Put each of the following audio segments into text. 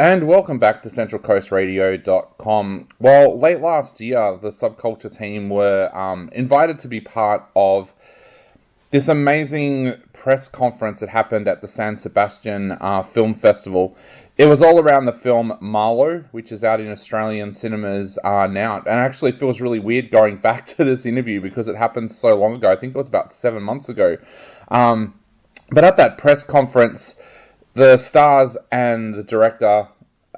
And welcome back to CentralCoastRadio.com. Well, late last year, the Subculture team were invited to be part of this amazing press conference that happened at the San Sebastian Film Festival. It was all around the film Marlowe, which is out in Australian cinemas now. And it actually feels really weird going back to this interview because it happened so long ago. I think it was about 7 months ago. But at that press conference, the stars and the director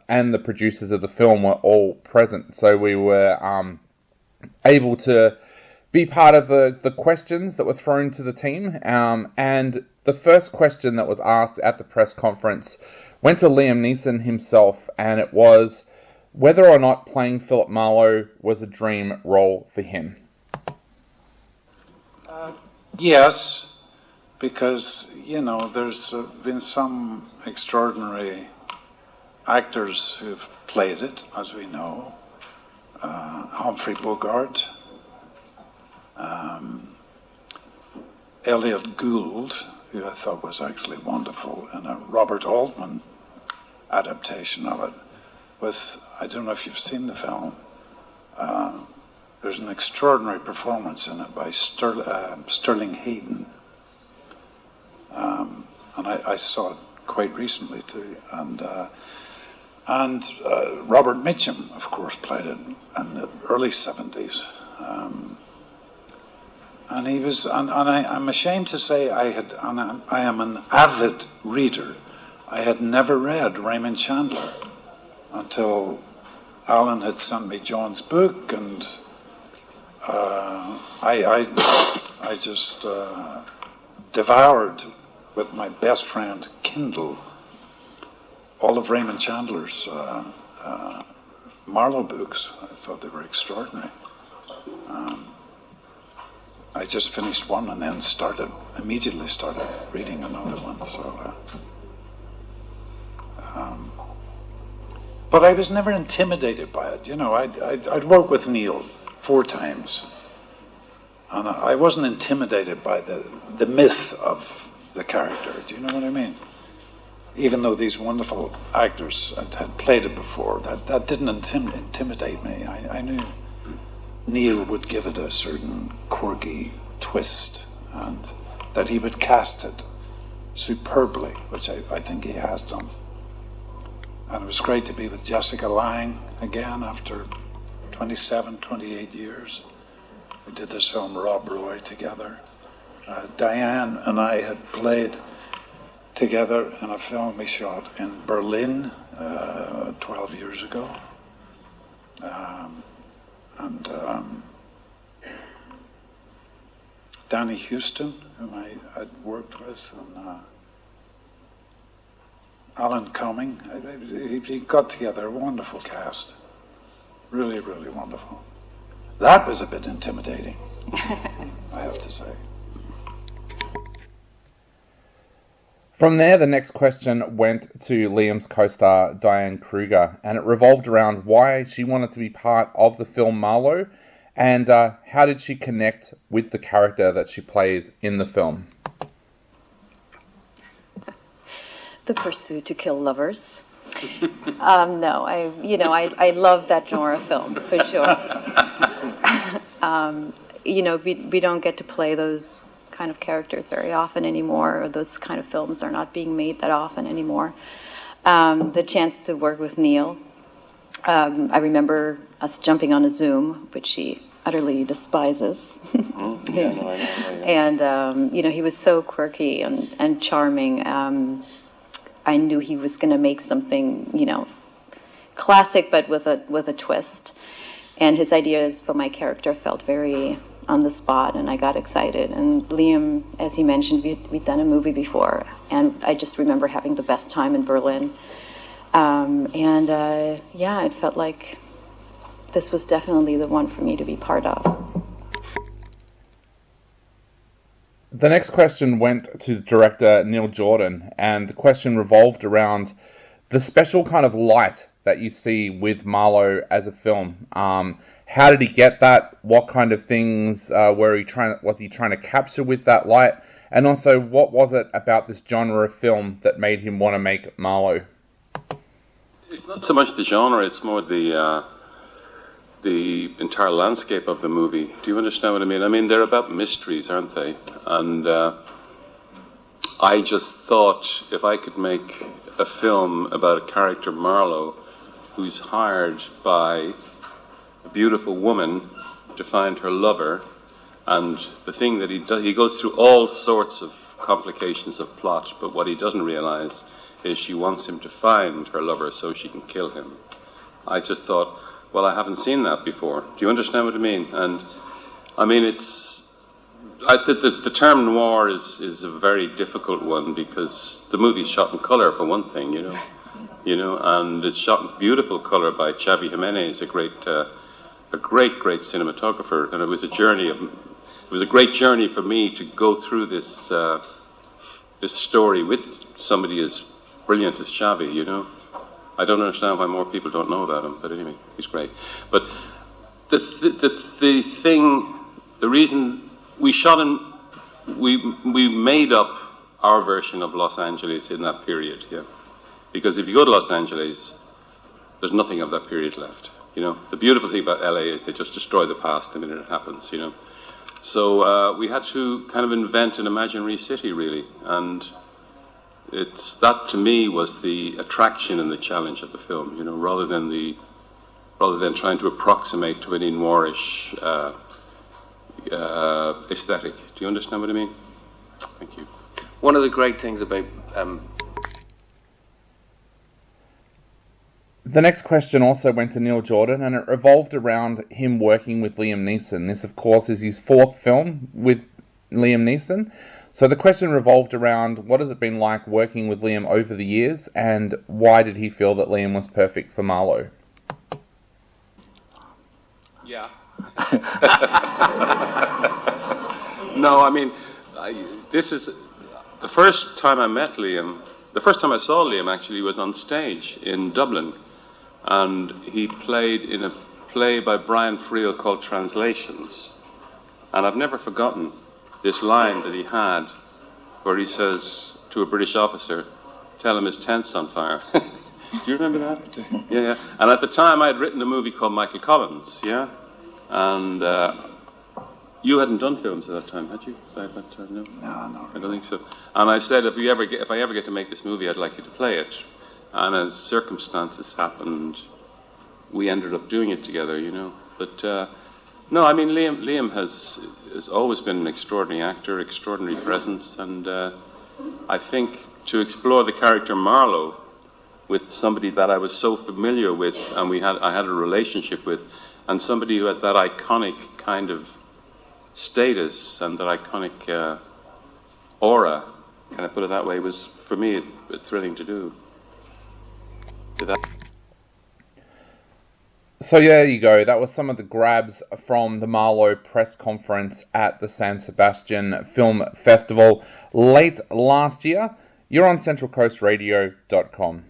and the producers of the film were all present. So we were able to be part of the questions that were thrown to the team. And the first question that was asked at the press conference went to Liam Neeson himself, and it was whether or not playing Philip Marlowe was a dream role for him. Yes. Because, there's been some extraordinary actors who've played it, as we know. Humphrey Bogart, Elliot Gould, who I thought was actually wonderful, and a Robert Altman adaptation of it with, I don't know if you've seen the film, there's an extraordinary performance in it by Sterling Hayden. And I saw it quite recently too, and Robert Mitchum, of course, played it in the early 70s, and he was, and I'm ashamed to say I am an avid reader. I had never read Raymond Chandler until Alan had sent me John's book, and I just devoured with my best friend Kindle all of Raymond Chandler's Marlowe books. I thought they were extraordinary. I just finished one and then immediately started reading another one. So, but I was never intimidated by it. I'd worked with Neil 4 times, and I wasn't intimidated by the myth of the character. Do you know what I mean? Even though these wonderful actors had played it before, that didn't intimidate me. I knew Neil would give it a certain quirky twist, and that he would cast it superbly, which I think he has done. And it was great to be with Jessica Lange again after 27, 28 years. We did this film Rob Roy together. Diane and I had played together in a film we shot in Berlin 12 years ago. And Danny Houston, whom I had worked with, and Alan Cumming. He got together a wonderful cast. Really, really wonderful. That was a bit intimidating, I have to say. From there, the next question went to Liam's co-star Diane Kruger, and it revolved around why she wanted to be part of the film Marlowe, and how did she connect with the character that she plays in the film. The pursuit to kill lovers. No, I love that genre film for sure. We don't get to play those kind of characters very often anymore, or those kind of films are not being made that often anymore. The chance to work with Neil, I remember us jumping on a Zoom, which she utterly despises. And he was so quirky and charming. I knew he was going to make something classic but with a twist, and his ideas for my character felt very on the spot, and I got excited. And Liam, as he mentioned, we'd done a movie before, and I just remember having the best time in Berlin. It felt like this was definitely the one for me to be part of. The next question went to director Neil Jordan, and the question revolved around the special kind of light that you see with Marlowe as a film. How did he get that? What kind of things was he trying to capture with that light? And also, what was it about this genre of film that made him want to make Marlowe? It's not so much the genre; it's more the entire landscape of the movie. Do you understand what I mean? I mean, they're about mysteries, aren't they? And I just thought if I could make a film about a character, Marlowe, who's hired by a beautiful woman to find her lover, and the thing that he does, he goes through all sorts of complications of plot, but what he doesn't realize is she wants him to find her lover so she can kill him. I just thought, well, I haven't seen that before. Do you understand what I mean? And I mean, the term noir is a very difficult one because the movie's shot in color, for one thing, you know, and it's shot in beautiful color by Xavi Jimenez, a great cinematographer, and it was a great journey for me to go through this story with somebody as brilliant as Xavi, you know. I don't understand why more people don't know about him, but anyway, he's great. But the reason we shot him, we made up our version of Los Angeles in that period, yeah. Because if you go to Los Angeles, there's nothing of that period left, you know. The beautiful thing about LA is they just destroy the past the minute it happens, you know. So we had to kind of invent an imaginary city, really, and that to me was the attraction and the challenge of the film, you know, rather than trying to approximate to any noirish aesthetic. Do you understand what I mean? Thank you. One of the great things about The next question also went to Neil Jordan, and it revolved around him working with Liam Neeson. This, of course, is his fourth film with Liam Neeson. So the question revolved around what has it been like working with Liam over the years, and why did he feel that Liam was perfect for Marlowe? Yeah. No, I mean, this is the first time I met Liam. The first time I saw Liam actually was on stage in Dublin, and he played in a play by Brian Friel called Translations. And I've never forgotten this line that he had where he says to a British officer, "Tell him his tent's on fire." Do you remember that? Yeah. And at the time I had written a movie called Michael Collins, yeah? And you hadn't done films at that time, had you? By that time, no? No. I don't think so. And I said, if I ever get to make this movie, I'd like you to play it. And as circumstances happened, we ended up doing it together, you know. But no, I mean, Liam has always been an extraordinary actor, extraordinary presence, and I think to explore the character Marlowe with somebody that I was so familiar with, and I had a relationship with, and somebody who had that iconic kind of status and that iconic aura, can I put it that way, was for me thrilling to do. So there you go. That was some of the grabs from the Marlowe press conference at the San Sebastian Film Festival late last year. You're on centralcoastradio.com.